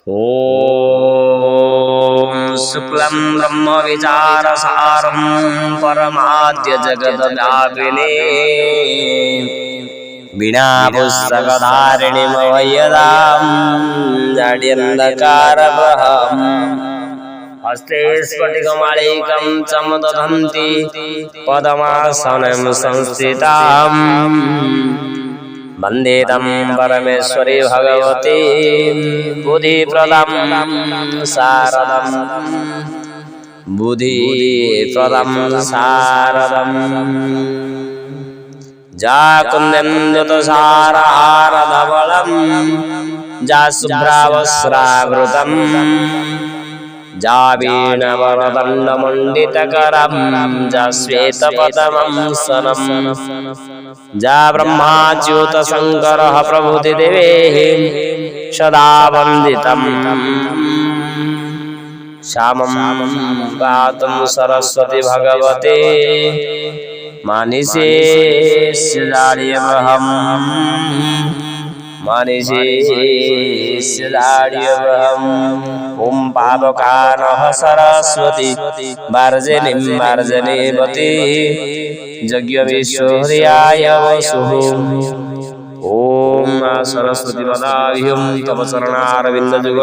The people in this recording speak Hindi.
ॐ शुक्लं ब्रह्म विचारसारं परमाद्य जगद्व्यापिने वीणा पुस्तकधारिणीमभयदां जाड्यन्धकारप्रहम् हस्ते स्फटिकमालिकं चमदधन्ति पद्मासनं संस्थिताम् वन्दे तं परमेश्वरी भगवती बुद्धिप्रदं शारदं बुद्धिप्रदं शारदं जा कुन्देन्दुतसारहारधवलं जा शुभ्रावस्त्रावृतं जा वीणावरदण्डमण्डितकरं जा श्वेतपद्मंसनं जा ब्रह्माच्युतशङ्करः प्रभृतिदेवैः सदा वन्दितं श्यामं गातुं सरस्वती भगवते मानसे स्यार्यवहम् मानसे स्यार्यवहम् ॐ पावकानः सरस्वती वार्जनीं वार्जनीवती यज्ञविश्वहृयाय वसुः ॐ सरस्वती वदाह्यं तव चरणारविन्दयुगल